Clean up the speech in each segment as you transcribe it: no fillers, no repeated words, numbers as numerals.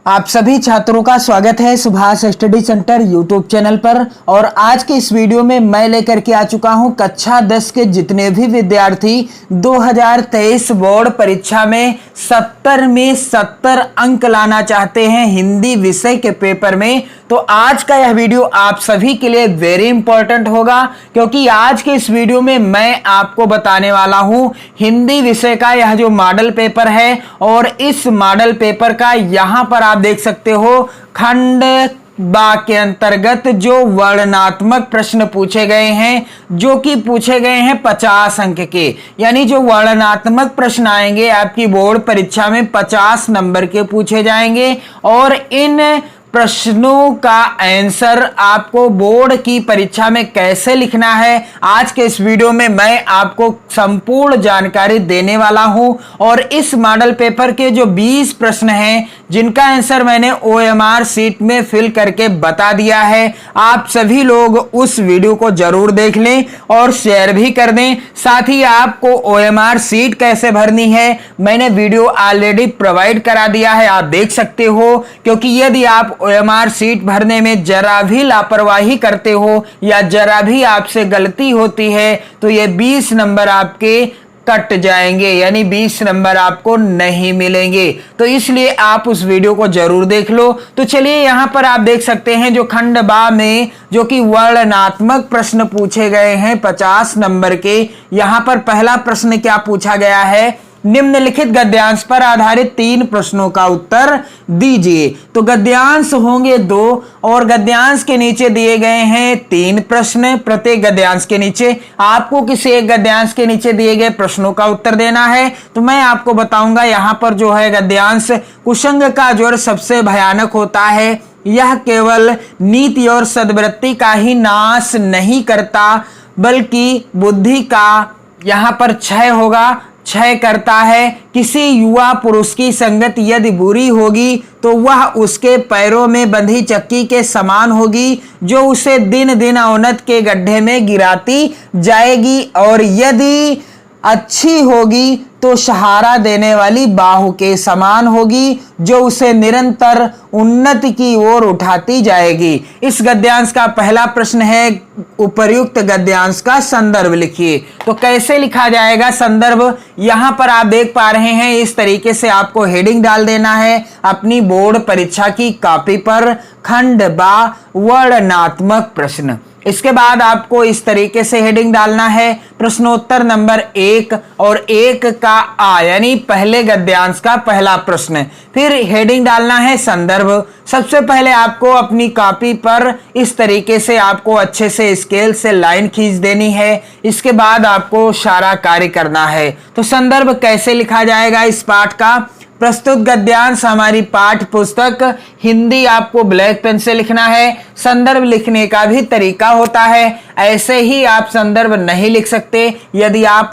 आप सभी छात्रों का स्वागत है Subhash study centre YouTube channel पर। और आज के इस वीडियो में मैं लेकर के आ चुका हूं कक्षा 10 के जितने भी विद्यार्थी 2023 बोर्ड परीक्षा में 70 में 70 अंक लाना चाहते हैं हिंदी विषय के पेपर में। तो आज का यह वीडियो आप सभी के लिए वेरी इंपॉर्टेंट होगा, क्योंकि आज के इस वीडियो में मैं आपको बताने वाला हूं हिंदी विषय का यह जो मॉडल पेपर है। और इस मॉडल पेपर का यहां पर आप देख सकते हो खंड बा के अंतर्गत जो वर्णनात्मक प्रश्न पूछे गए हैं, जो कि पूछे गए हैं 50 अंक के, यानी जो वर्णनात्मक प्रश्न आएंगे आपकी बोर्ड परीक्षा में 50 नंबर के पूछे जाएंगे। और इन प्रश्नों का आंसर आपको बोर्ड की परीक्षा में कैसे लिखना है, आज के इस वीडियो में मैं आपको संपूर्ण जानकारी देने वाला हूं। और इस मॉडल पेपर के जो 20 प्रश्न हैं जिनका आंसर मैंने OMR शीट में फिल करके बता दिया है, आप सभी लोग उस वीडियो को जरूर देख लें और शेयर भी कर दें। साथ ही आपको OMR शीट कैसे भरनी है मैंने वीडियो ऑलरेडी प्रोवाइड करा दिया है, आप देख सकते हो। क्योंकि यदि आप OMR शीट भरने में जरा भी लापरवाही करते हो या जरा भी आपसे गलती होती है तो ये 20 नंबर आपके कट जाएंगे, यानी 20 नंबर आपको नहीं मिलेंगे। तो इसलिए आप उस वीडियो को जरूर देख लो। तो चलिए यहां पर आप देख सकते हैं जो खंड बा में जो कि वर्णनात्मक प्रश्न पूछे गए हैं 50 नंबर के। यहां पर पहला प्रश्न क्या पूछा गया है, निम्नलिखित गद्यांश पर आधारित 3 प्रश्नों का उत्तर दीजिए। तो गद्यांश होंगे 2 और गद्यांश के नीचे दिए गए हैं 3 प्रश्न। प्रत्येक गद्यांश के नीचे आपको किसी एक गद्यांश के नीचे दिए गए प्रश्नों का उत्तर देना है। तो मैं आपको बताऊंगा यहां पर जो है गद्यांश कुसंग का ज्वर सबसे भयानक होता है, यह केवल नीति और सद्वृत्ति का ही नाश नहीं करता बल्कि बुद्धि का यहां पर क्षय होगा, क्षय करता है। किसी युवा पुरुष की संगत यदि बुरी होगी तो वह उसके पैरों में बंधी चक्की के समान होगी जो उसे दिन दिन अवनत के गड्ढे में गिराती जाएगी, और यदि अच्छी होगी तो सहारा देने वाली बाहु के समान होगी जो उसे निरंतर उन्नति की ओर उठाती जाएगी। इस गद्यांश का पहला प्रश्न है उपर्युक्त गद्यांश का संदर्भ लिखिए। तो कैसे लिखा जाएगा संदर्भ, यहां पर आप देख पा रहे हैं इस तरीके से आपको हेडिंग डाल देना है अपनी बोर्ड परीक्षा की कॉपी पर, खंड बा वर्णनात्मक प्रश्न। इसके बाद आपको इस तरीके से हेडिंग डालना है प्रश्नोत्तर नंबर 1 और 1 का आ, यानी पहले गद्यांश का पहला प्रश्न। फिर हेडिंग डालना है संदर्भ। सबसे पहले आपको अपनी कॉपी पर इस तरीके से आपको अच्छे से स्केल से लाइन खींच देनी है। इसके बाद आपको सारा कार्य करना है। तो संदर्भ कैसे लिखा जाएगा इस पाठ का, प्रस्तुत गद्यांश हमारी पाठ्य पुस्तक हिंदी आपको ब्लैक पेन से लिखना है। संदर्भ लिखने का भी तरीका होता है, ऐसे ही आप संदर्भ नहीं लिख सकते। यदि आप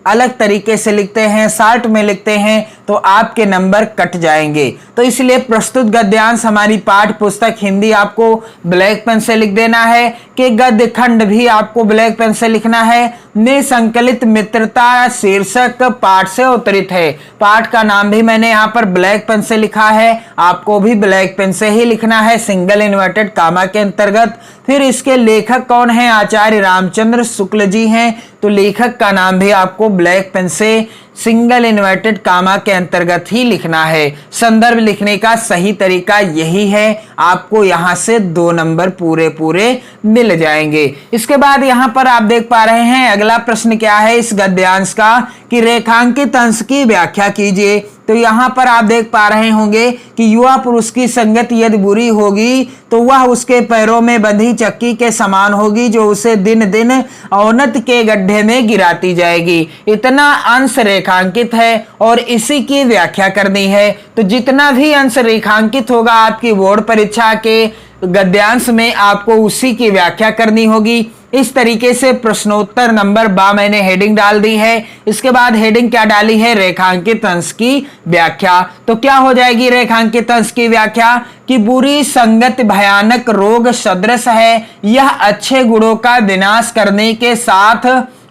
अलग तरीके से लिखते हैं, शॉर्ट में लिखते हैं तो आपके नंबर कट जाएंगे। तो इसलिए प्रस्तुत गद्यांश हमारी पाठ्य पुस्तक हिंदी आपको ब्लैक पेन से लिख देना है कि गद्य खंड भी आपको ब्लैक पेन से लिखना है। निसंकलित मित्रता शीर्षक पाठ से उत्तरित है। पाठ का नाम भी मैंने यहाँ पर ब्लैक पेन से लिखा है, आपको भी ब्लैक पेन से ही लिखना है सिंगल इन्वर्टेड कामा के अंतर्गत। फिर इसके लेखक कौन है, आचार्य रामचंद्र शुक्ल जी हैं। तो लेखक का नाम भी आपको ब्लैक पेन से सिंगल इन्वर्टेड कामा के अंतर्गत ही लिखना है। संदर्भ लिखने का सही तरीका यही है, आपको यहां से 2 नंबर पूरे पूरे मिल जाएंगे। इसके बाद यहां पर आप देख पा रहे हैं अगला प्रश्न क्या है इस गद्यांश का कि रेखांकित अंश की व्याख्या कीजिए। तो यहां पर आप देख पा रहे होंगे कि युवा पुरुष की संगत यदि बुरी होगी तो वह उसके पैरों में बंधी चक्की के समान होगी जो उसे दिन दिन अवनत के गड्ढे में गिराती जाएगी। इतना अंश रेखांकित है और इसी की व्याख्या करनी है। तो जितना भी अंश रेखांकित होगा आपकी बोर्ड परीक्षा के गद्यांश में आपको उसी की व्याख्या करनी होगी। इस तरीके से प्रश्नोत्तर नंबर 12 मैंने हेडिंग डाल दी है। इसके बाद हेडिंग क्या डाली है, रेखांकित अंश की व्याख्या। तो क्या हो जाएगी रेखांकित अंश की व्याख्या कि बुरी संगत भयानक रोग सदृश है, यह अच्छे गुणों का विनाश करने के साथ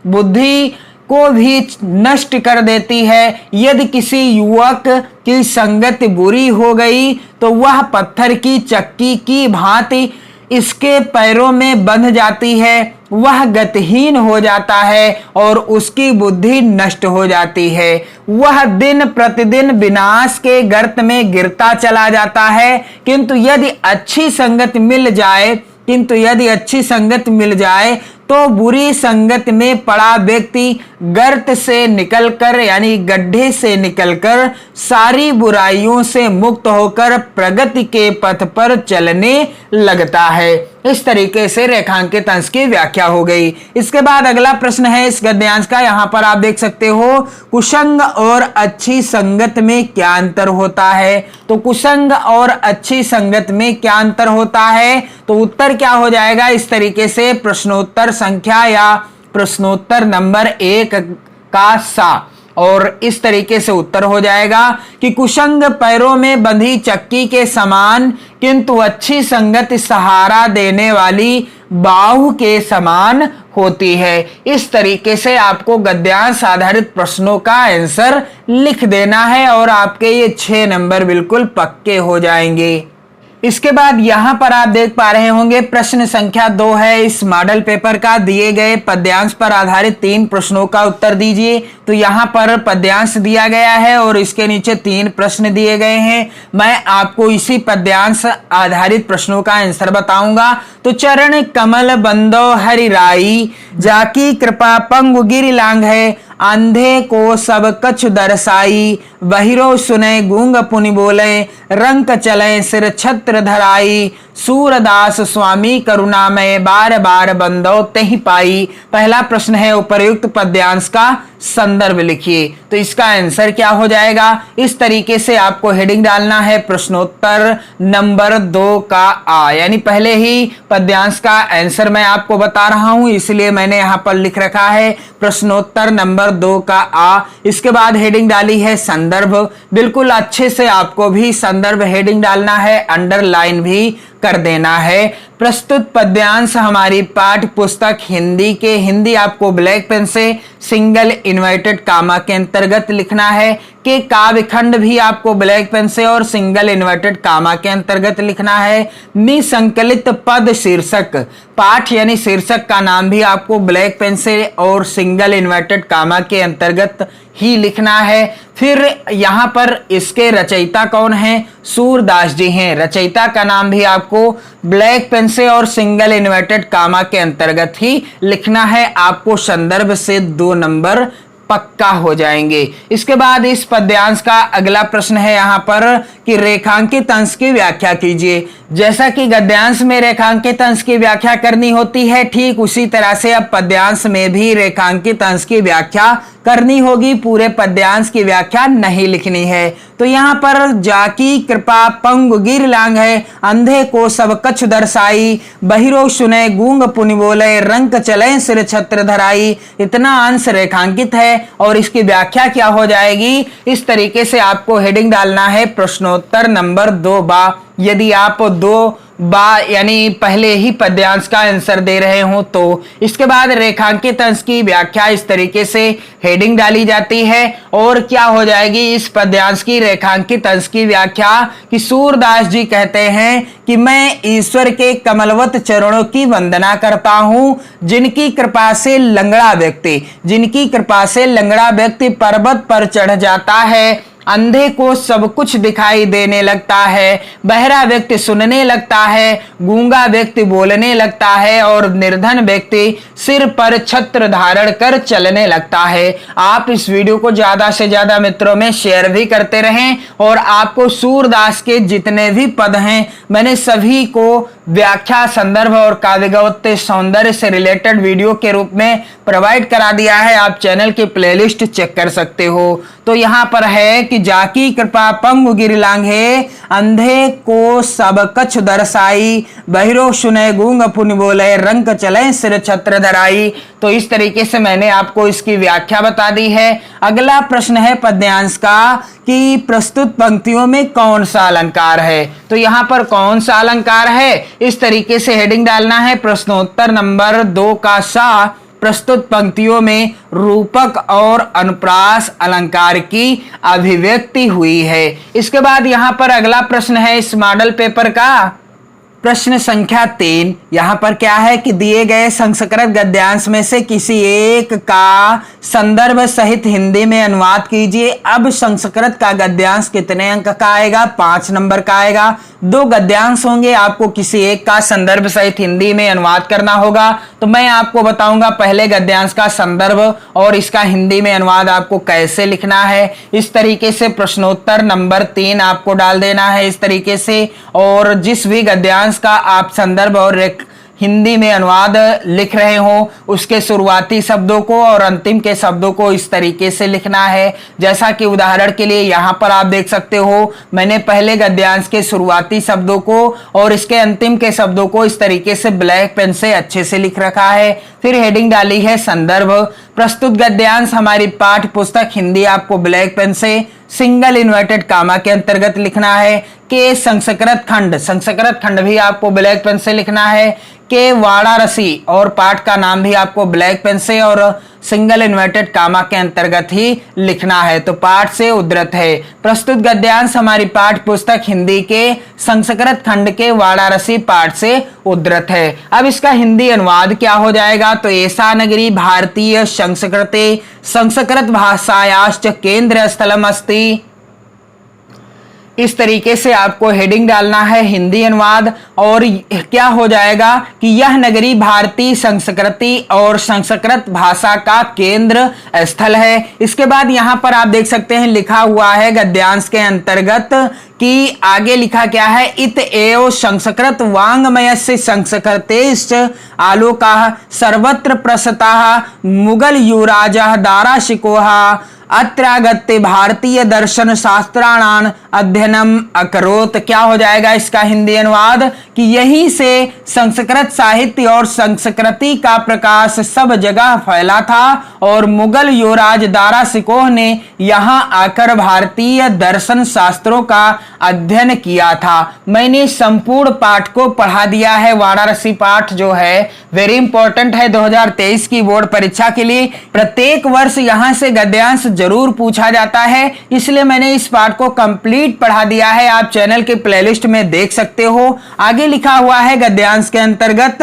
बुद्धि को भी नष्ट कर देती है। यदि किसी युवक की संगत बुरी हो गई तो वह पत्थर की चक्की की भांति इसके पैरों में बंध जाती है, वह गतिहीन हो जाता है और उसकी बुद्धि नष्ट हो जाती है। वह दिन प्रतिदिन विनाश के गर्त में गिरता चला जाता है। किंतु यदि अच्छी संगत मिल जाए तो बुरी संगत में पड़ा व्यक्ति गर्त से निकलकर यानी गड्ढे से निकलकर सारी बुराइयों से मुक्त होकर प्रगति के पथ पर चलने लगता है। इस तरीके से रेखांकित अंश की व्याख्या हो गई। इसके बाद अगला प्रश्न है इस गद्यांश का, यहां पर आप देख सकते हो, कुसंग और अच्छी संगत में क्या अंतर होता है। तो कुसंग और अच्छी संगत में क्या अंतर होता है, तो उत्तर क्या हो जाएगा इस तरीके से, प्रश्नोत्तर संख्या या प्रश्नोत्तर नंबर 1 का सा, और इस तरीके से उत्तर हो जाएगा कि कुसंग पैरों में बंधी चक्की के समान किंतु अच्छी संगत सहारा देने वाली बाहु के समान होती है। इस तरीके से आपको गद्यांश आधारित प्रश्नों का आंसर लिख देना है और आपके ये 6 नंबर बिल्कुल पक्के हो जाएंगे। इसके बाद यहां पर आप देख पा रहे होंगे प्रश्न संख्या 2 है इस मॉडल पेपर का, दिए गए पद्यांश पर आधारित 3 प्रश्नों का उत्तर दीजिए। तो यहां पर पद्यांश दिया गया है और इसके नीचे 3 प्रश्न दिए गए हैं। मैं आपको इसी पद्यांश आधारित प्रश्नों का आंसर बताऊंगा। तो चरण कमल बंदो हरि राई, जाकी कृपा पंगु गिरि लांग है, अंधे को सब कछु दरसाई, बहिरो सुने गूंग पुनि बोले, रंक चले सिर छत्र धराई, सूरदास स्वामी करुणामय, बार बार बंदो तेहि पाई। पहला प्रश्न है उपर्युक्त पद्यांश का संदर्भ लिखिए। तो इसका आंसर क्या हो जाएगा, इस तरीके से आपको हेडिंग डालना है प्रश्नोत्तर नंबर 2 का आ, यानी पहले ही पद्यांश का आंसर मैं आपको बता रहा हूं इसलिए मैंने यहां पर लिख रखा है प्रश्नोत्तर नंबर 2 का आ। इसके बाद हेडिंग डाली है संदर्भ, बिल्कुल अच्छे से आपको भी संदर्भ हेडिंग डालना है, अंडरलाइन भी कर देना है। प्रस्तुत पद्यांश हमारी पाठ्य पुस्तक हिंदी आपको ब्लैक पेन से सिंगल इन्वर्टेड कामा के अंतर्गत लिखना है कि काव्य खंड भी आपको ब्लैक पेन से और सिंगल इन्वर्टेड कामा के अंतर्गत लिखना है। निसंकलित पद शीर्षक पाठ यानी शीर्षक का नाम भी आपको ब्लैक पेन से और सिंगल इन्वर्टेड कामा के अंतर्गत ही लिखना है। फिर यहाँ पर इसके रचयिता कौन है, सूरदास जी हैं। रचयिता का नाम भी आपको ब्लैक पेन से और सिंगल इन्वर्टेड कामा के अंतर्गत ही लिखना है। आपको संदर्भ से 2 नंबर पक्का हो जाएंगे। इसके बाद इस पद्यांश का अगला प्रश्न है यहाँ पर कि रेखांकित अंश की व्याख्या कीजिए। जैसा कि गद्यांश में रेखांकित अंश की व्याख्या करनी होती है, ठीक उसी तरह से अब पद्यांश में भी रेखांकित अंश की व्याख्या करनी होगी। पूरे पद्यांश की व्याख्या नहीं लिखनी है। तो यहाँ पर जाकी कृपा पंगु गिर लांग है, अंधे को सब कछु दर्शाई, बहिरो सुने गूंग पुनि बोले, रंक चले सिर छत्र धराई, इतना अंश रेखांकित है और इसकी व्याख्या क्या हो जाएगी, इस तरीके से आपको हेडिंग डालना है प्रश्नोत्तर नंबर 2 बा। यदि आप 2 बा यानी पहले ही पद्यांश का आंसर दे रहे हो तो इसके बाद रेखांकित अंश की व्याख्या इस तरीके से हेडिंग डाली जाती है और क्या हो जाएगी इस पद्यांश की रेखांकित अंश की व्याख्या कि सूरदास जी कहते हैं कि मैं ईश्वर के कमलवत चरणों की वंदना करता हूं, जिनकी कृपा से लंगड़ा व्यक्ति पर्वत पर चढ़ जाता है, अंधे को सब कुछ दिखाई देने लगता है, बहरा व्यक्ति सुनने लगता है, गूंगा व्यक्ति बोलने लगता है और निर्धन व्यक्ति सिर पर छत्र धारण कर चलने लगता है। आप इस वीडियो को ज्यादा से ज्यादा मित्रों में शेयर भी करते रहें और आपको सूरदास के जितने भी पद हैं मैंने सभी को व्याख्या, संदर्भ और काव्यगौत्य सौंदर्य से रिलेटेड वीडियो के रूप में प्रोवाइड करा दिया है। आप चैनल की प्लेलिस्ट चेक कर सकते हो। तो यहाँ पर है कि जाकी कृपा पंगु गिर लांघे, अंधे को सब कछु दर्शाई, बहिरो सुने गूंग पुनि बोले, रंक चले सिर छत्र धराई। तो इस तरीके से मैंने आपको इसकी व्याख्या बता दी है। अगला प्रश्न है पद्यांश का कि प्रस्तुत पंक्तियों में कौन सा अलंकार है। तो यहाँ पर कौन सा अलंकार है, इस तरीके से हेडिंग डालना है प्रश्नोत्तर नंबर 2 का सा प्रस्तुत पंक्तियों में रूपक और अनुप्रास अलंकार की अभिव्यक्ति हुई है। इसके बाद यहाँ पर अगला प्रश्न है इस मॉडल पेपर का, प्रश्न संख्या 3। यहाँ पर क्या है कि दिए गए संस्कृत गद्यांश में से किसी एक का संदर्भ सहित हिंदी में अनुवाद कीजिए। अब संस्कृत का गद्यांश कितने अंक का आएगा? 5 नंबर का आएगा। 2 गद्यांश होंगे, आपको किसी एक का संदर्भ सहित हिंदी में अनुवाद करना होगा। तो मैं आपको बताऊंगा पहले गद्यांश का संदर्भ और इसका हिंदी में अनुवाद आपको कैसे लिखना है। इस तरीके से प्रश्नोत्तर नंबर 3 आपको डाल देना है इस तरीके से, और जिस भी गद्यांश का आप संदर्भ और हिंदी में अनुवाद लिख रहे हो उसके शुरुआती शब्दों को और अंतिम के शब्दों को इस तरीके से लिखना है। जैसा कि उदाहरण के लिए यहाँ पर आप देख सकते हो, मैंने पहले गद्यांश के शुरुआती शब्दों को और इसके अंतिम के शब्दों को इस तरीके से ब्लैक पेन से अच्छे से लिख रखा है। फिर हेडिंग डाली है संदर्भ। प्रस्तुत गद्यांश हमारी पाठ्य पुस्तक हिंदी आपको ब्लैक पेन से सिंगल इन्वर्टेड कामा के अंतर्गत लिखना है। के संस्कृत खंड भी आपको ब्लैक पेन से लिखना है। के वाराणसी और पाठ का नाम भी आपको ब्लैक पेन से और सिंगल इन्वर्टेड कामा के अंतर्गत ही लिखना है। तो पाठ से उद्धृत है। प्रस्तुत गद्यांश हमारी पाठ्य पुस्तक हिंदी के संस्कृत खंड के वाराणसी पाठ से उद्धृत है। अब इसका हिंदी अनुवाद क्या हो जाएगा? तो ऐसा नगरी भारतीय संस्कृते संस्कृत भाषायाश्च केंद्र स्थलम अस्ति। इस तरीके से आपको हेडिंग डालना है हिंदी अनुवाद, और क्या हो जाएगा कि यह नगरी भारतीय संस्कृति और संस्कृत भाषा का केंद्र स्थल है। इसके बाद यहां पर आप देख सकते हैं लिखा हुआ है गद्यांश के अंतर्गत कि आगे लिखा क्या है, इत एव संस्कृत वांग्मय से संस्कृतेश्च आलोकाः सर्वत्र प्रसताः मुगल युवराजः दाराशिकोः अत्रागत्य भारतीय दर्शन शास्त्राणां अध्ययनम अकरोत। क्या हो जाएगा इसका हिंदी अनुवाद कि यहीं से संस्कृत साहित्य और संस्कृति का प्रकाश सब जगह फैला था और मुगल युवराज दारा शिकोह ने यहाँ आकर भारतीय दर्शन शास्त्रों का अध्ययन किया था। मैंने संपूर्ण पाठ को पढ़ा दिया है। वाराणसी पाठ जो है वेरी इंपॉर्टेंट है 2023 की बोर्ड परीक्षा के लिए। प्रत्येक वर्ष यहाँ से गद्यांश जरूर पूछा जाता है, इसलिए मैंने इस पाठ को कंप्लीट पढ़ा दिया है। आप चैनल के प्लेलिस्ट में देख सकते हो। आगे लिखा हुआ है गद्यांश के अंतर्गत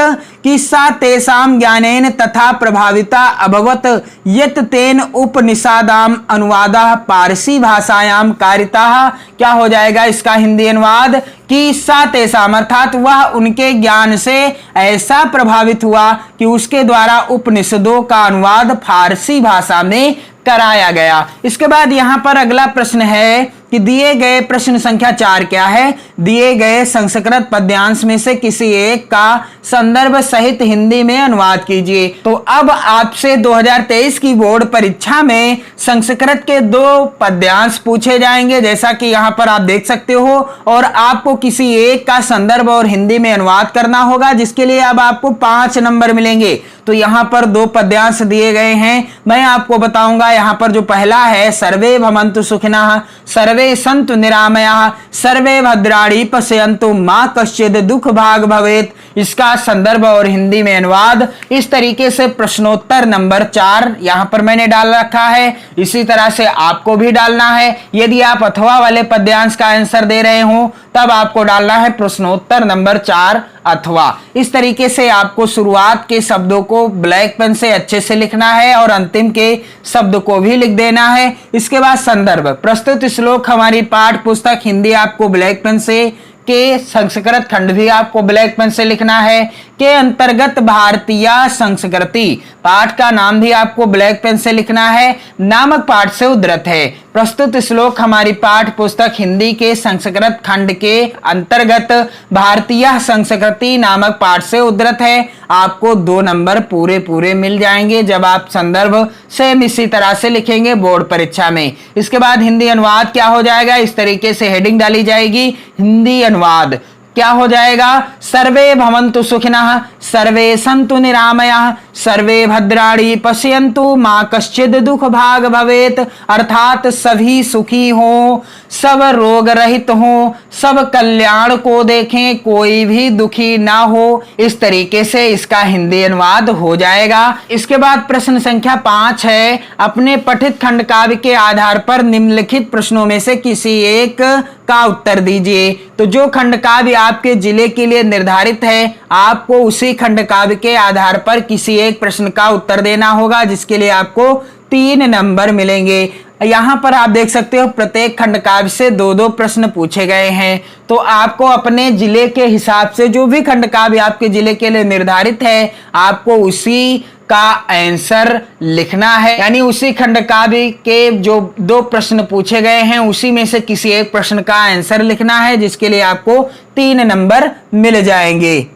कि सा तेषां ज्ञानेन तथा प्रभाविता अभवत यत तेन उपनिषदाम अनुवादः पारसी भाषायाम कारिताः। क्या हो जाएगा इसका हिंदी अनुवाद कि सा तेषाम अर्थात वह उनके ज्ञान से ऐसा प्रभावित हुआ कि उसके द्वारा उपनिषदों का अनुवाद फारसी भाषा में कराया गया। इसके बाद यहां पर अगला प्रश्न है कि दिए गए प्रश्न संख्या 4 क्या है, दिए गए संस्कृत पद्यांश में से किसी एक का संदर्भ सहित हिंदी में अनुवाद कीजिए। तो अब आपसे 2023 की बोर्ड परीक्षा में संस्कृत के 2 पद्यांश पूछे जाएंगे, जैसा कि यहां पर आप देख सकते हो, और आपको किसी एक का संदर्भ और हिंदी में अनुवाद करना होगा, जिसके लिए अब आपको 5 नंबर मिलेंगे। तो यहां पर 2 पद्यांश दिए गए हैं, मैं आपको बताऊंगा। यहां पर जो पहला है, सर्वे भवन्तु सुखिनः सर्वे सन्तु निरामयाः सर्वे भद्राणि पश्यन्तु मा कश्चित् दुःख भाग भवेत्। इसका संदर्भ और हिंदी में अनुवाद इस तरीके से प्रश्नोत्तर नंबर 4 यहां पर मैंने डाल रखा है। इसी तरह से आपको भी डालना है। यदि आप अथवा वाले पद्यांश का आंसर दे रहे हो तब आपको डालना है प्रश्नोत्तर नंबर 4 अथवा। इस तरीके से आपको शुरुआत के शब्दों को ब्लैक पेन से अच्छे से लिखना है और अंतिम के शब्द को भी लिख देना है। इसके बाद संदर्भ, प्रस्तुत श्लोक हमारी पाठ्य पुस्तक हिंदी आपको ब्लैक पेन से, के संस्कृत खंड भी आपको ब्लैक पेन से लिखना है, के अंतर्गत भारतीय संस्कृति पाठ का नाम भी आपको ब्लैक पेन से लिखना है, नामक पाठ से उद्धृत है। प्रस्तुत श्लोक हमारी पाठ्य पुस्तक हिंदी के संस्कृत खंड के अंतर्गत भारतीय संस्कृति नामक पाठ से उद्धृत है। आपको 2 नंबर पूरे मिल जाएंगे जब आप संदर्भ सेम इसी तरह से लिखेंगे बोर्ड परीक्षा में। इसके बाद हिंदी अनुवाद क्या हो जाएगा, इस तरीके से हेडिंग डाली जाएगी। हिंदी अनुवाद क्या हो जाएगा, सर्वे भवन्तु सुखिनः सर्वे सन्तु निरामयाः, सर्वे भद्राणि पश्यन्तु, माँ कश्चित् दुख भाग भवेत। अर्थात सभी सुखी हो, सब रोग रहित हो, सब कल्याण को देखें, कोई भी दुखी ना हो। इस तरीके से इसका हिंदी अनुवाद हो जाएगा। इसके बाद प्रश्न संख्या 5 है, अपने पठित खंड काव्य के आधार पर निम्नलिखित प्रश्नों में से किसी एक का उत्तर दीजिए। तो जो खंड काव्य आपके जिले के लिए निर्धारित है, आपको उसी खंड काव्य के आधार पर किसी एक प्रश्न का उत्तर देना होगा, जिसके लिए आपको 3 नंबर मिलेंगे। यहां पर आप देख सकते हो प्रत्येक खंड काव्य से 2-2 प्रश्न पूछे गए हैं। तो आपको अपने जिले के हिसाब से जो भी खंड काव्य आपके जिले के लिए निर्धारित है, आपको उसी का आंसर लिखना है। यानी उसी खंड काव्य के जो 2 प्रश्न पूछे गए हैं, उसी में से किसी एक प्रश्न का आंसर लिखना है, जिसके लिए आपको 3 नंबर मिल जाएंगे।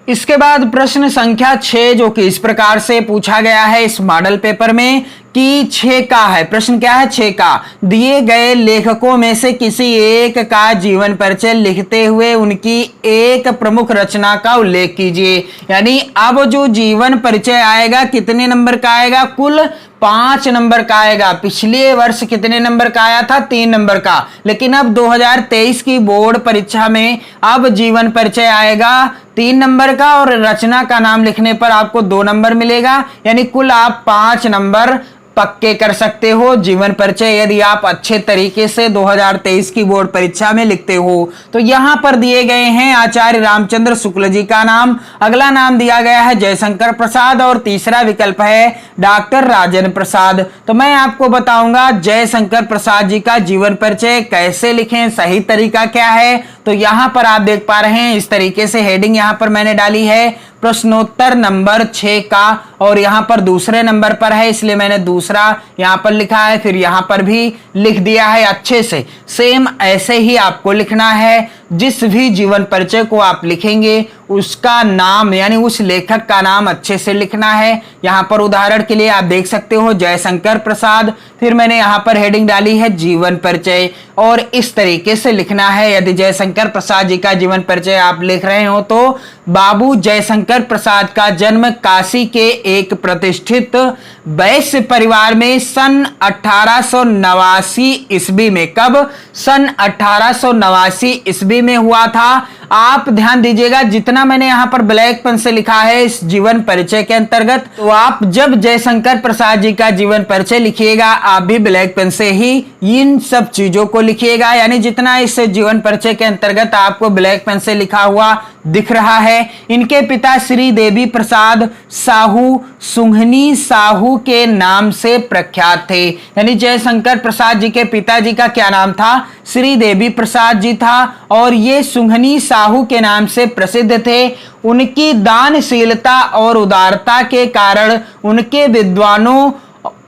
इसके बाद प्रश्न संख्या 6, जो कि इस प्रकार से पूछा गया है इस मॉडल पेपर में कि 6 का है। प्रश्न क्या है? 6 का। दिए गए लेखकों में से किसी एक का जीवन परिचय लिखते हुए उनकी एक प्रमुख रचना का उल्लेख कीजिए। यानी अब जो जीवन परिचय आएगा कितने नंबर का आएगा? कुल 5 नंबर का आएगा। पिछले वर्ष कितने नंबर का आया था? 3 नंबर का। लेकिन अब 2023 की बोर्ड परीक्षा में अब जीवन परिचय आएगा 3 नंबर का, और रचना का नाम लिखने पर आपको 2 नंबर मिलेगा। यानी कुल आप 5 नंबर पक्के कर सकते हो जीवन परिचय, यदि आप अच्छे तरीके से 2023 की बोर्ड परीक्षा में लिखते हो। तो यहां पर दिए गए हैं आचार्य रामचंद्र शुक्ल जी का नाम, अगला नाम दिया गया है जयशंकर प्रसाद, और तीसरा विकल्प है डॉक्टर राजेंद्र प्रसाद। तो मैं आपको बताऊंगा जयशंकर प्रसाद जी का जीवन परिचय कैसे लिखें, सही तरीका क्या है। तो यहां पर आप देख पा रहे हैं इस तरीके से हेडिंग यहां पर मैंने डाली है प्रश्नोत्तर नंबर 6 का, और यहां पर दूसरे नंबर पर है इसलिए मैंने दूसरा यहां पर लिखा है, फिर यहां पर भी लिख दिया है अच्छे से। सेम ऐसे ही आपको लिखना है। जिस भी जीवन परिचय को आप लिखेंगे उसका नाम यानी उस लेखक का नाम अच्छे से लिखना है। यहां पर उदाहरण के लिए आप देख सकते हो जयशंकर प्रसाद, फिर मैंने यहां पर हेडिंग डाली है जीवन परिचय, और इस तरीके से लिखना है। यदि जयशंकर प्रसाद जी का जीवन परिचय आप लिख रहे हो तो बाबू जयशंकर प्रसाद का जन्म काशी के एक प्रतिष्ठित वैश्य परिवार में सन 1889 ईस्वी में, कब? सन 1889 ईस्वी में हुआ था। आप ध्यान दीजिएगा जितना मैंने यहां पर ब्लैक पेन से लिखा है इस जीवन परिचय के अंतर्गत, तो आप जब जयशंकर प्रसाद जी का जीवन परिचय लिखिएगा आप भी ब्लैक पेन से ही इन सब चीजों को लिखिएगा। यानी जितना इस जीवन परिचय के अंतर्गत आपको ब्लैक पेन से लिखा हुआ दिख रहा है। इनके पिता श्री देवी प्रसाद साहू सुंघनी साहू के नाम से प्रख्यात थे। यानी जयशंकर प्रसाद जी के पिताजी का क्या नाम था? श्री देवी प्रसाद जी था, और ये सुंघनी साहू के नाम से प्रसिद्ध थे। उनकी दानशीलता और उदारता के कारण उनके विद्वानों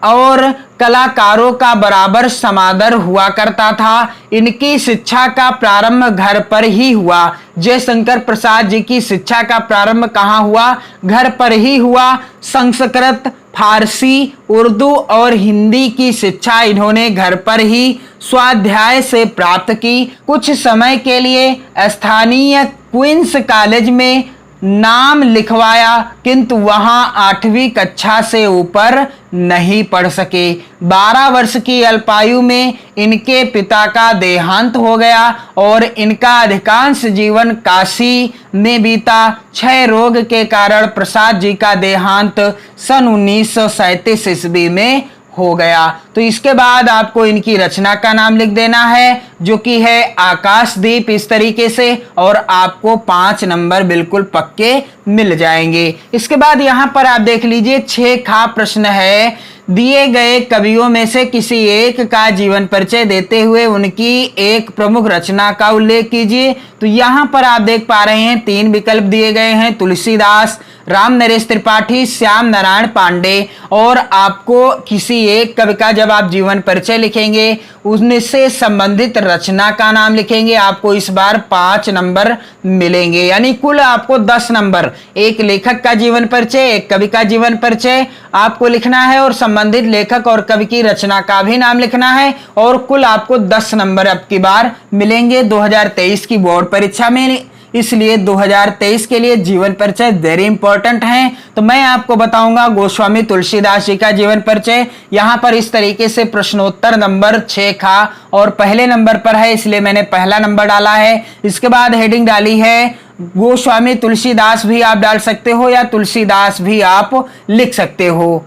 और कलाकारों का बराबर समादर हुआ करता था। इनकी शिक्षा का प्रारंभ घर पर ही हुआ। जयशंकर प्रसाद जी की शिक्षा का प्रारंभ कहाँ हुआ? घर पर ही हुआ। संस्कृत, फारसी, उर्दू और हिंदी की शिक्षा इन्होंने घर पर ही स्वाध्याय से प्राप्त की। कुछ समय के लिए स्थानीय क्वींस कॉलेज में नाम लिखवाया, किंतु वहां 8वीं कक्षा से ऊपर नहीं पढ़ सके। 12 वर्ष की अल्पायु में इनके पिता का देहांत हो गया और इनका अधिकांश जीवन काशी में बीता। क्षय रोग के कारण प्रसाद जी का देहांत सन 1937 ईस्वी में हो गया। तो इसके बाद आपको इनकी रचना का नाम लिख देना है, जो कि है आकाशदीप, इस तरीके से, और आपको 5 नंबर बिल्कुल पक्के मिल जाएंगे। इसके बाद यहां पर आप देख लीजिए 6 खा प्रश्न है। दिए गए कवियों में से किसी एक का जीवन परिचय देते हुए उनकी एक प्रमुख रचना का उल्लेख कीजिए। तो यहां पर आप देख पा रहे हैं 3 विकल्प दिए गए हैं, तुलसीदास, राम नरेश त्रिपाठी, श्याम नारायण पांडे। और आपको किसी एक कवि का जब आप जीवन परिचय लिखेंगे उनसे संबंधित रचना का नाम लिखेंगे, आपको इस बार 5 नंबर मिलेंगे। यानी कुल आपको 10 नंबर, एक लेखक का जीवन परिचय, एक कवि का जीवन परिचय आपको लिखना है, और संबंधित लेखक और कवि की रचना का भी नाम लिखना है, और कुल आपको 10 नंबर अब की बार मिलेंगे 2023 की बोर्ड परीक्षा में। इसलिए 2023 के लिए जीवन परिचय वेरी इंपॉर्टेंट है। तो मैं आपको बताऊंगा गोस्वामी तुलसीदास जी का जीवन परिचय। यहां पर इस तरीके से प्रश्नोत्तर नंबर 6 का और पहले नंबर पर है, इसलिए मैंने पहला नंबर डाला है। इसके बाद हेडिंग डाली है गोस्वामी तुलसीदास भी आप डाल सकते हो या तुलसीदास भी आप लिख सकते हो।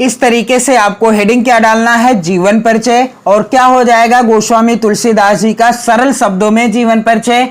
इस तरीके से आपको हेडिंग क्या डालना है, जीवन परिचय, और क्या हो जाएगा गोस्वामी तुलसीदास जी का सरल शब्दों में जीवन परिचय।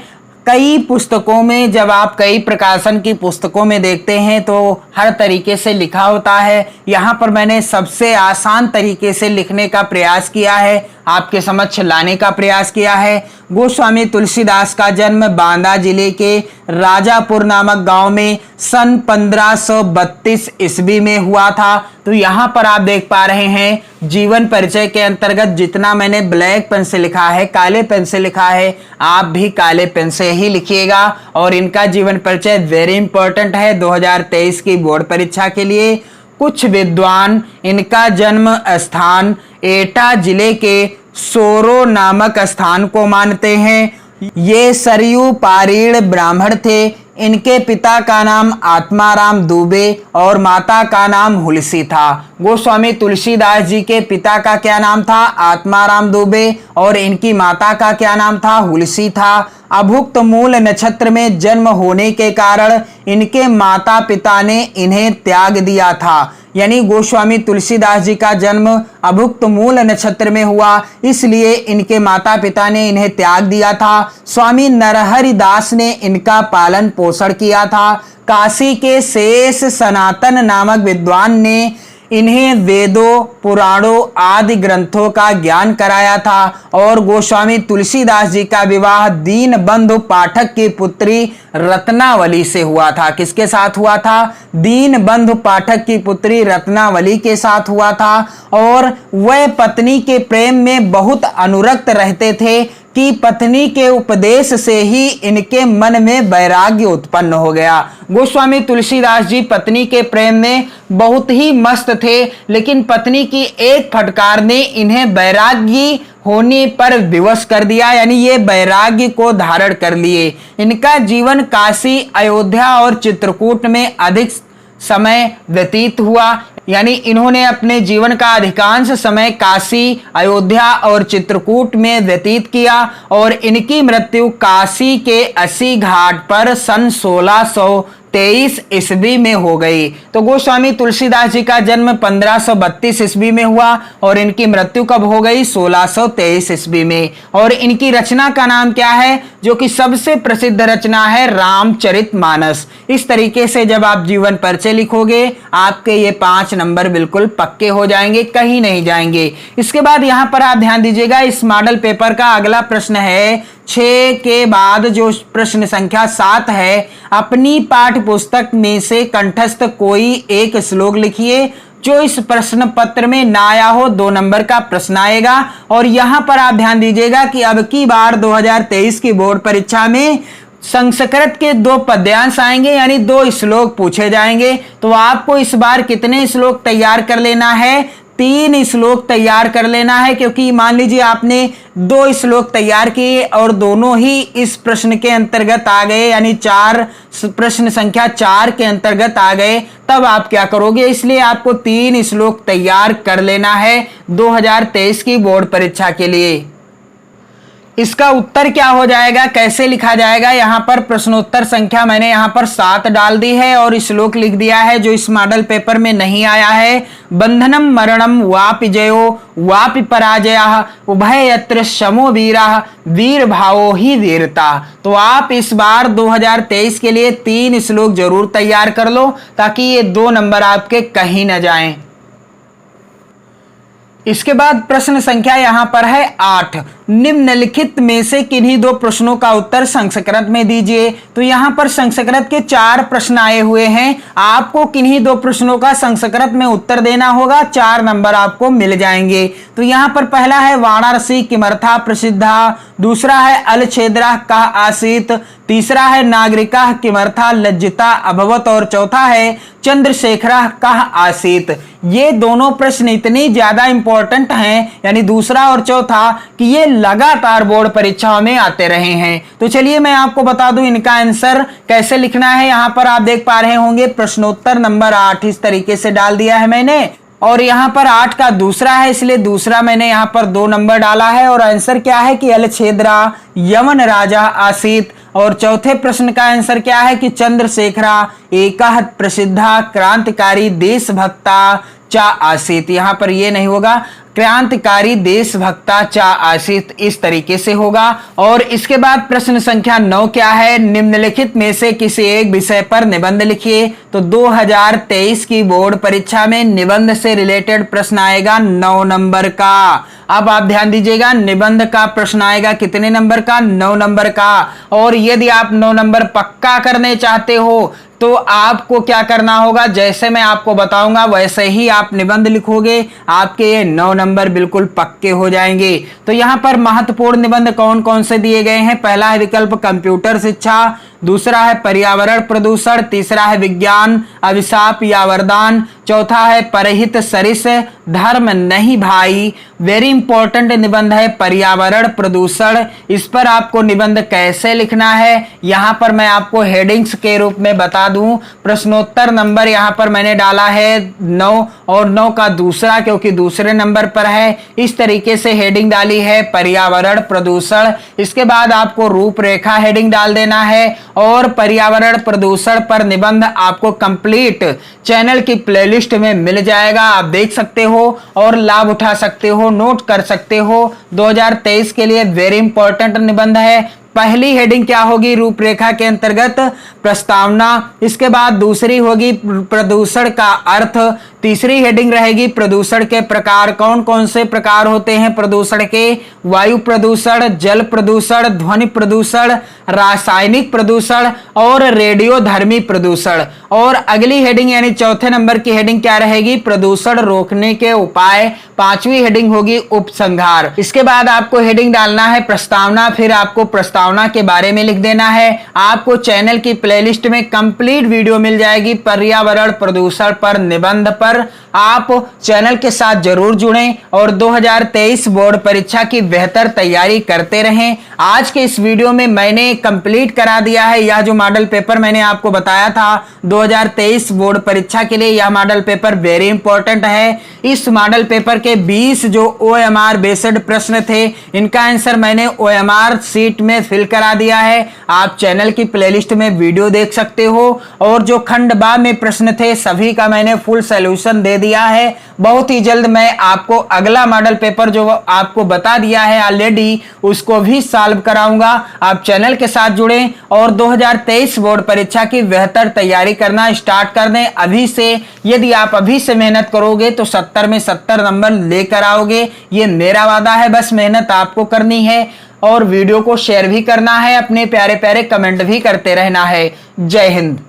कई पुस्तकों में जब आप कई प्रकाशन की पुस्तकों में देखते हैं तो हर तरीके से लिखा होता है। यहाँ पर मैंने सबसे आसान तरीके से लिखने का प्रयास किया है, आपके समक्ष लाने का प्रयास किया है। गोस्वामी तुलसीदास का जन्म बांदा जिले के राजापुर नामक गांव में सन 1532 ईस्वी में हुआ था। तो यहाँ पर आप देख पा रहे हैं जीवन परिचय के अंतर्गत जितना मैंने ब्लैक पेन से लिखा है, काले पेन से लिखा है, आप भी काले पेन से ही लिखिएगा। और इनका जीवन परिचय वेरी इंपॉर्टेंट है 2023 की बोर्ड परीक्षा के लिए। कुछ विद्वान इनका जन्म स्थान एटा जिले के सोरो नामक स्थान को मानते हैं। ये सरयू पारीण ब्राह्मण थे। इनके पिता का नाम आत्माराम दुबे और माता का नाम हुलसी था। गोस्वामी तुलसीदास जी के पिता का क्या नाम था, आत्माराम दुबे, और इनकी माता का क्या नाम था, हुलसी था। अभुक्त मूल नक्षत्र में जन्म होने के कारण इनके माता पिता ने इन्हें त्याग दिया था। यानी गोस्वामी तुलसीदास जी का जन्म अभुक्त मूल नक्षत्र में हुआ, इसलिए इनके माता पिता ने इन्हें त्याग दिया था। स्वामी नरहरि दास ने इनका पालन पोषण किया था। काशी के शेष सनातन नामक विद्वान ने इन्हें वेदों, पुराणों आदि ग्रंथों का ज्ञान कराया था। और गोस्वामी तुलसीदास जी का विवाह दीनबंधु पाठक की पुत्री रत्नावली से हुआ था। किसके साथ हुआ था, दीनबंधु पाठक की पुत्री रत्नावली के साथ हुआ था। और वह पत्नी के प्रेम में बहुत अनुरक्त रहते थे कि पत्नी के उपदेश से ही इनके मन में वैराग्य उत्पन्न हो गया। गोस्वामी तुलसीदास जी पत्नी के प्रेम में बहुत ही मस्त थे, लेकिन पत्नी की एक फटकार ने इन्हें वैराग्य होने पर विवश कर दिया, यानी ये वैराग्य को धारण कर लिए। इनका जीवन काशी, अयोध्या और चित्रकूट में अधिक समय व्यतीत हुआ। यानी इन्होंने अपने जीवन का अधिकांश समय काशी, अयोध्या और चित्रकूट में व्यतीत किया। और इनकी मृत्यु काशी के अस्सी घाट पर सन 1623 ईस्वी में हो गई। तो गोस्वामी तुलसीदास जी का जन्म 1532 ईस्वी में हुआ और इनकी मृत्यु कब हो गई, 1623 ईस्वी में। और इनकी रचना का नाम क्या है, जो कि सबसे प्रसिद्ध रचना है रामचरितमानस। इस तरीके से जब आप जीवन परिचय लिखोगे आपके ये 5 नंबर बिल्कुल पक्के हो जाएंगे, कहीं नहीं जाएंगे। इसके बाद यहां पर आप ध्यान दीजिएगा, इस मॉडल पेपर का अगला प्रश्न है 6 के बाद जो प्रश्न संख्या 7 है, अपनी पाठ्य पुस्तक में से कंठस्थ कोई एक श्लोक लिखिए जो इस प्रश्न पत्र में ना आया हो। 2 नंबर का प्रश्न आएगा। और यहां पर आप ध्यान दीजिएगा कि अब की बार 2023 की बोर्ड परीक्षा में संस्कृत के 2 पद्यांश आएंगे, यानी 2 श्लोक पूछे जाएंगे। तो आपको इस बार कितने श्लोक तैयार कर लेना है, 3 श्लोक तैयार कर लेना है। क्योंकि मान लीजिए आपने 2 श्लोक तैयार किए और दोनों ही इस प्रश्न के अंतर्गत आ गए, यानी 4 प्रश्न संख्या 4 के अंतर्गत आ गए, तब आप क्या करोगे। इसलिए आपको 3 श्लोक तैयार कर लेना है 2023 की बोर्ड परीक्षा के लिए। इसका उत्तर क्या हो जाएगा, कैसे लिखा जाएगा, यहाँ पर प्रश्नोत्तर संख्या मैंने यहाँ पर 7 डाल दी है और श्लोक लिख दिया है जो इस मॉडल पेपर में नहीं आया है। बंधनम मरणम वापि जयो वापि पराजयः उभयत्र शमो वीरः वीर भावो ही वीरता। तो आप इस बार 2023 के लिए 3 श्लोक जरूर तैयार कर लो ताकि ये 2 नंबर आपके कहीं न जाएं। इसके बाद प्रश्न संख्या यहां पर है 8। निम्नलिखित में से किन्हीं 2 प्रश्नों का उत्तर संस्कृत में दीजिए। तो यहां पर संस्कृत के 4 प्रश्न आए हुए हैं, आपको किन्हीं 2 प्रश्नों का संस्कृत में उत्तर देना होगा, 4 नंबर आपको मिल जाएंगे। तो यहां पर पहला है वाराणसी किमर्था प्रसिद्धा, दूसरा है अलछेद्रा कः आसीत, तीसरा है नागरिका किमर्था लज्जिता अभवत और चौथा है चंद्रशेखरा कः आसीत। ये दोनों प्रश्न इतने ज्यादा इंपॉर्टेंट हैं, यानी दूसरा और चौथा, कि ये लगातार बोर्ड परीक्षाओं में आते रहे हैं। तो चलिए मैं आपको बता दूं इनका आंसर कैसे लिखना है। यहां पर आप देख पा रहे होंगे प्रश्नोत्तर नंबर 8 इस तरीके से डाल दिया है मैंने, और यहाँ पर 8 का दूसरा है इसलिए दूसरा मैंने यहाँ पर 2 नंबर डाला है। और आंसर क्या है कि अलछेदरा यवन राजा आसीत। और चौथे प्रश्न का आंसर क्या है कि चंद्रशेखरा एकः प्रसिद्धा क्रांतिकारी देशभक्ता चा आसीत। यहाँ पर ये नहीं होगा, क्रांतिकारी देशभक्ता चा आसीत इस तरीके से होगा। और इसके बाद प्रश्न संख्या 9 क्या है, निम्नलिखित में से किसी एक विषय पर निबंध लिखिए। तो 2023 की बोर्ड परीक्षा में निबंध से रिलेटेड प्रश्न आएगा 9 नंबर का। अब आप ध्यान दीजिएगा, निबंध का प्रश्न आएगा कितने नंबर का, 9 नंबर का। और यदि आप 9 नंबर पक्का करने चाहते हो तो आपको क्या करना होगा, जैसे मैं आपको बताऊंगा वैसे ही आप निबंध लिखोगे, आपके ये 9 नंबर बिल्कुल पक्के हो जाएंगे। तो यहां पर महत्वपूर्ण निबंध कौन कौन से दिए गए हैं। पहला है विकल्प कंप्यूटर शिक्षा, दूसरा है पर्यावरण प्रदूषण, तीसरा है विज्ञान अभिशाप या वरदान, चौथा है परहित सरिस धर्म नहीं भाई। वेरी इंपॉर्टेंट निबंध है पर्यावरण प्रदूषण। इस पर आपको निबंध कैसे लिखना है यहां पर मैं आपको हेडिंग्स के रूप में बता दूं। प्रश्नोत्तर नंबर यहां पर मैंने डाला है 9 और 9 का दूसरा क्योंकि दूसरे नंबर पर है, इस तरीके से हेडिंग डाली है पर्यावरण प्रदूषण। इसके बाद आपको रूपरेखा हेडिंग डाल देना है और पर्यावरण प्रदूषण पर निबंध आपको कंप्लीट चैनल की प्लेलिस्ट में मिल जाएगा, आप देख सकते हो और लाभ उठा सकते हो, नोट कर सकते हो। 2023 के लिए वेरी इंपॉर्टेंट निबंध है। पहली हेडिंग क्या होगी रूपरेखा के अंतर्गत, प्रस्तावना। इसके बाद दूसरी होगी प्रदूषण का अर्थ। तीसरी हेडिंग रहेगी प्रदूषण के प्रकार, कौन कौन से प्रकार होते हैं प्रदूषण के, वायु प्रदूषण, जल प्रदूषण, ध्वनि प्रदूषण, रासायनिक प्रदूषण और रेडियोधर्मी प्रदूषण। और अगली हेडिंग यानी चौथे नंबर की हेडिंग क्या रहेगी, प्रदूषण रोकने के उपाय। पांचवी हेडिंग होगी उपसंहार। इसके बाद आपको हेडिंग डालना है प्रस्तावना, फिर आपको प्रस्तावना के बारे में लिख देना है। आपको चैनल की प्लेलिस्ट में कंप्लीट वीडियो मिल जाएगी पर्यावरण प्रदूषण पर निबंध पर। आप चैनल के साथ जरूर जुड़ें और 2023 बोर्ड परीक्षा की बेहतर तैयारी करते रहें। आज के इस वीडियो में मैंने कंप्लीट करा दिया है यह जो मॉडल पेपर मैंने आपको बताया था 2023 बोर्ड परीक्षा के लिए। यह मॉडल पेपर वेरी इंपॉर्टेंट है। इस मॉडल पेपर के 20 जो OMR बेस्ड प्रश्न थे इनका आंसर मैंने OMR सीट में फिल करा दिया है। आप चैनल की प्लेलिस्ट में वीडियो देख सकते हो। और जो खंड बा में प्रश्न थे सभी का मैंने फुल सॉल्यूशन दे दिया है। बहुत ही जल्द मैं आपको अगला मॉडल पेपर जो आपको बता दिया है ऑलरेडी उसको भी सॉल्व कराऊंगा। आप चैनल के साथ जुड़ें और 2023 बोर्ड परीक्षा की बेहतर तैयारी करना स्टार्ट कर दें अभी से। यदि आप अभी से मेहनत करोगे तो 70 में 70 नंबर लेकर आओगे, ये मेरा वादा है। बस मेहनत आपको करनी है और वीडियो को शेयर भी करना है, अपने प्यारे प्यारे कमेंट भी करते रहना है। जय हिंद।